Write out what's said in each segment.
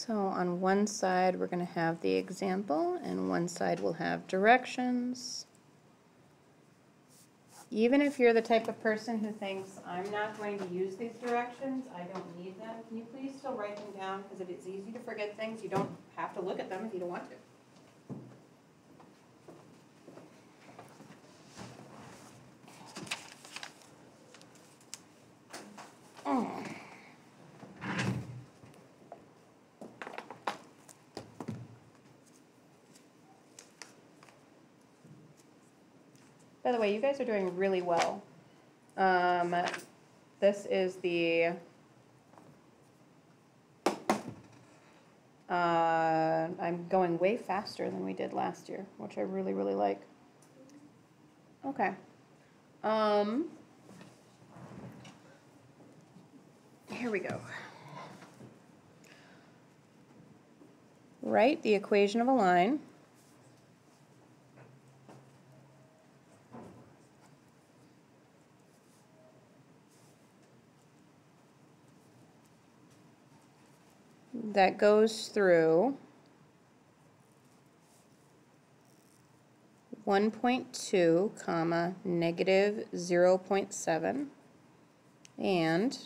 So on one side, we're going to have the example, and one side will have directions. Even if you're the type of person who thinks, I'm not going to use these directions, I don't need them, can you please still write them down? Because it is easy to forget things. You don't have to look at them if you don't want to. By the way, you guys are doing really well. This is the I'm going way faster than we did last year, which I really, really like. Okay. Here we go. Write the equation of a line. That goes through 1.2, comma, negative 0.7, and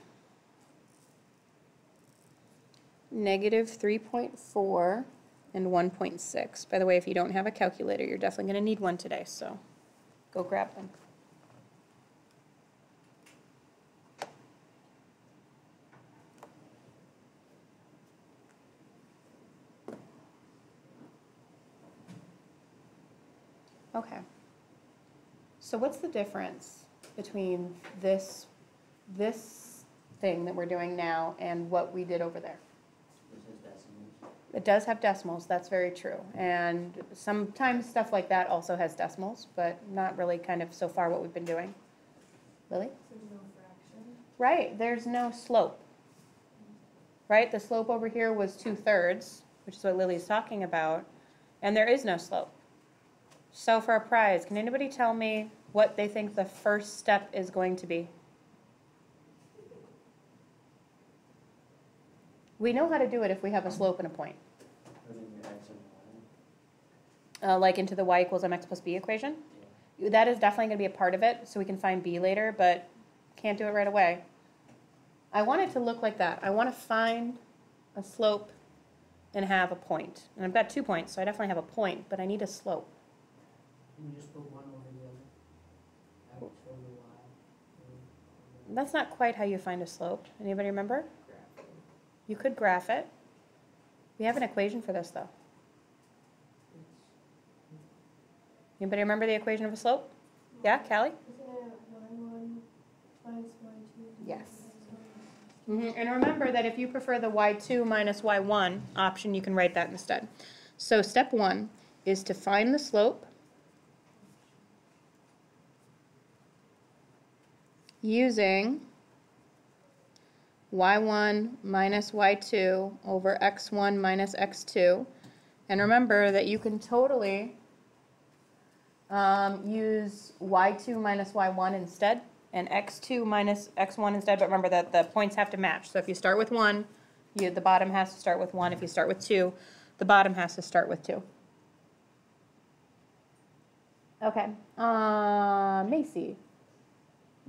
negative 3.4 and 1.6. By the way, if you don't have a calculator, you're definitely going to need one today, so go grab them. Okay. So what's the difference between this thing that we're doing now and what we did over there? It does have decimals, that's very true. And sometimes stuff like that also has decimals, but not really kind of so far what we've been doing. Lily? There's no fraction. Right, there's no slope. Right, the slope over here was 2/3, which is what Lily's talking about, and there is no slope. So for a prize, can anybody tell me what they think the first step is going to be? We know how to do it if we have a slope and a point. Like into the y equals mx plus b equation? Yeah. That is definitely going to be a part of it, so we can find b later, but can't do it right away. I want it to look like that. I want to find a slope and have a point. And I've got 2 points, so I definitely have a point, but I need a slope. You just put one over the other. X over y. That's not quite how you find a slope. Anybody remember? Graph. You could graph it. We have an equation for this, though. Anybody remember the equation of a slope? Yeah, Callie? Isn't it y1 minus y2? Yes. And remember that if you prefer the y2 minus y1 option, you can write that instead. So step 1 is to find the slope using y1 minus y2 over x1 minus x2. And remember that you can totally use y2 minus y1 instead and x2 minus x1 instead, but remember that the points have to match. So if you start with 1, the bottom has to start with 1. If you start with 2, the bottom has to start with 2. Okay, Macy,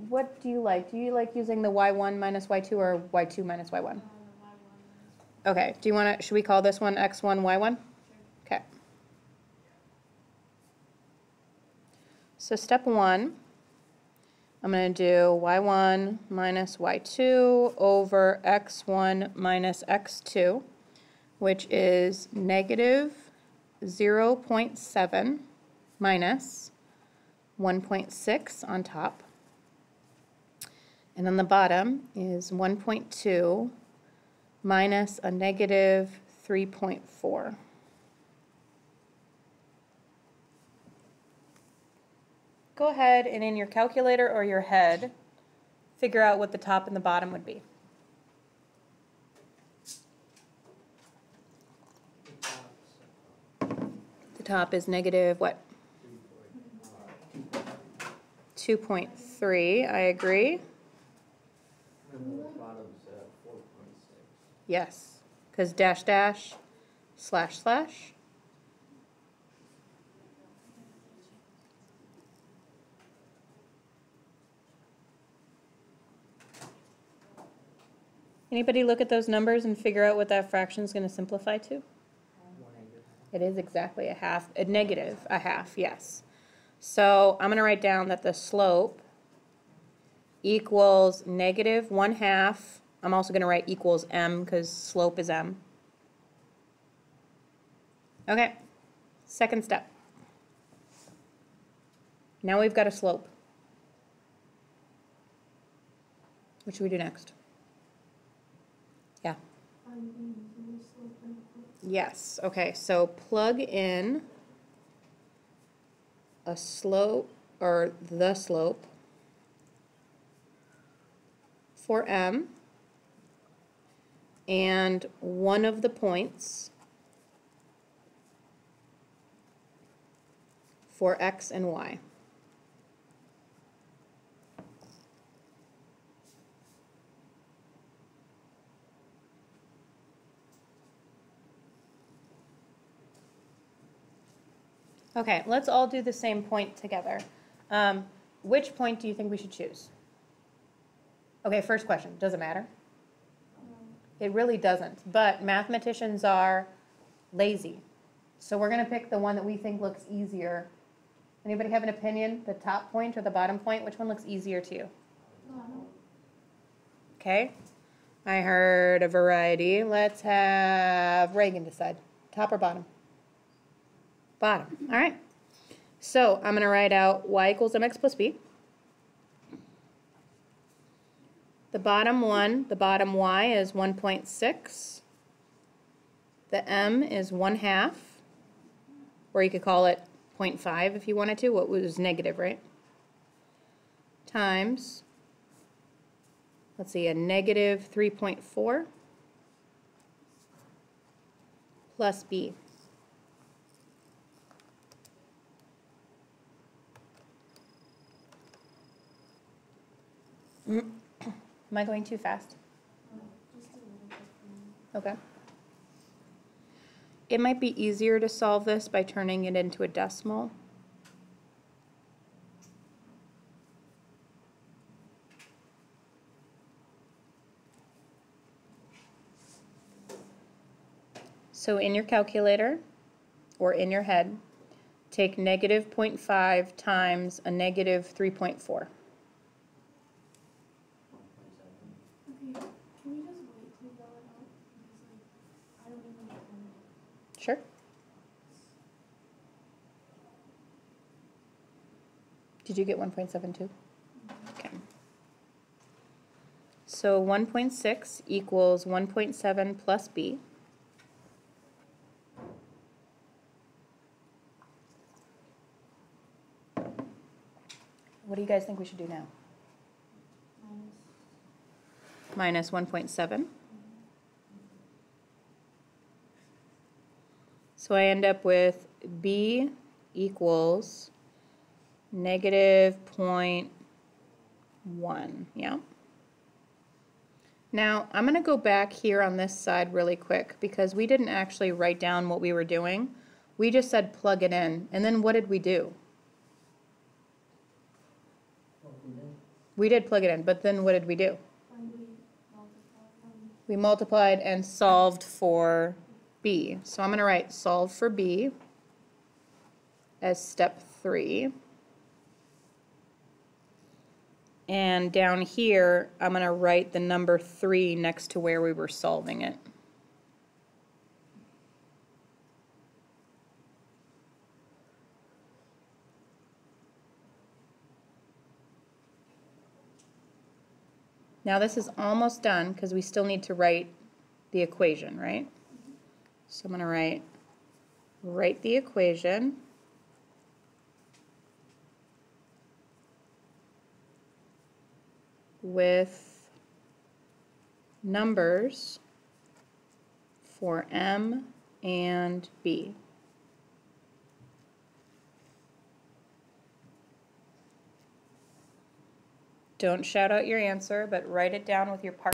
what do you like? Do you like using the y1 minus y2 or y2 minus y1? Okay, do you want to, should we call this one x1, y1? Okay. So step 1, I'm going to do y1 minus y2 over x1 minus x2, which is negative 0.7 minus 1.6 on top. And on the bottom is 1.2 minus a negative 3.4. Go ahead and in your calculator or your head, figure out what the top and the bottom would be. The top is negative what? 2.3, I agree. And the bottom's at 4.6. Yes. because dash dash slash slash. Anybody look at those numbers and figure out what that fraction is going to simplify to? 1/8. It is exactly a half, a negative a half, yes. So I'm going to write down that the slope equals negative 1/2. I'm also going to write equals m because slope is m. Okay, second step. Now we've got a slope. What should we do next? Yeah. Find B using the slope and equal. Yes, okay, so plug in a slope, or the slope, for m, and one of the points for x and y. Okay, let's all do the same point together. Which point do you think we should choose? Okay, first question, does it matter? It really doesn't, but mathematicians are lazy. So we're gonna pick the one that we think looks easier. Anybody have an opinion, the top point or the bottom point? Which one looks easier to you? Okay, I heard a variety. Let's have Reagan decide, top or bottom? Bottom, all right. So I'm gonna write out y equals mx plus b. The bottom one, the bottom y is 1.6. The m is 1/2, or you could call it 0.5 if you wanted to. What was negative, right? Times, let's see, a negative 3.4 plus b. Am I going too fast? Just a little bit. For me. Okay. It might be easier to solve this by turning it into a decimal. So in your calculator, or in your head, take negative 0.5 times a negative 3.4. 1.7. Okay, can we just wait till you go it out? Because like, I don't even know. Sure. Did you get 1.72? Okay. So 1.6 equals 1.7 plus b. What do you guys think we should do now? Minus. Minus 1.7. So I end up with b equals negative 0.1, yeah? Now, I'm going to go back here on this side really quick because we didn't actually write down what we were doing. We just said plug it in, and then what did we do? What we did. We did plug it in, but then what did we do? Find B, multiply, We multiplied and solved for b. So I'm going to write solve for b as step 3. And down here, I'm going to write the number 3 next to where we were solving it. Now this is almost done because we still need to write the equation, right? So I'm going to write the equation. With numbers for m and b. Don't shout out your answer, but write it down with your partner.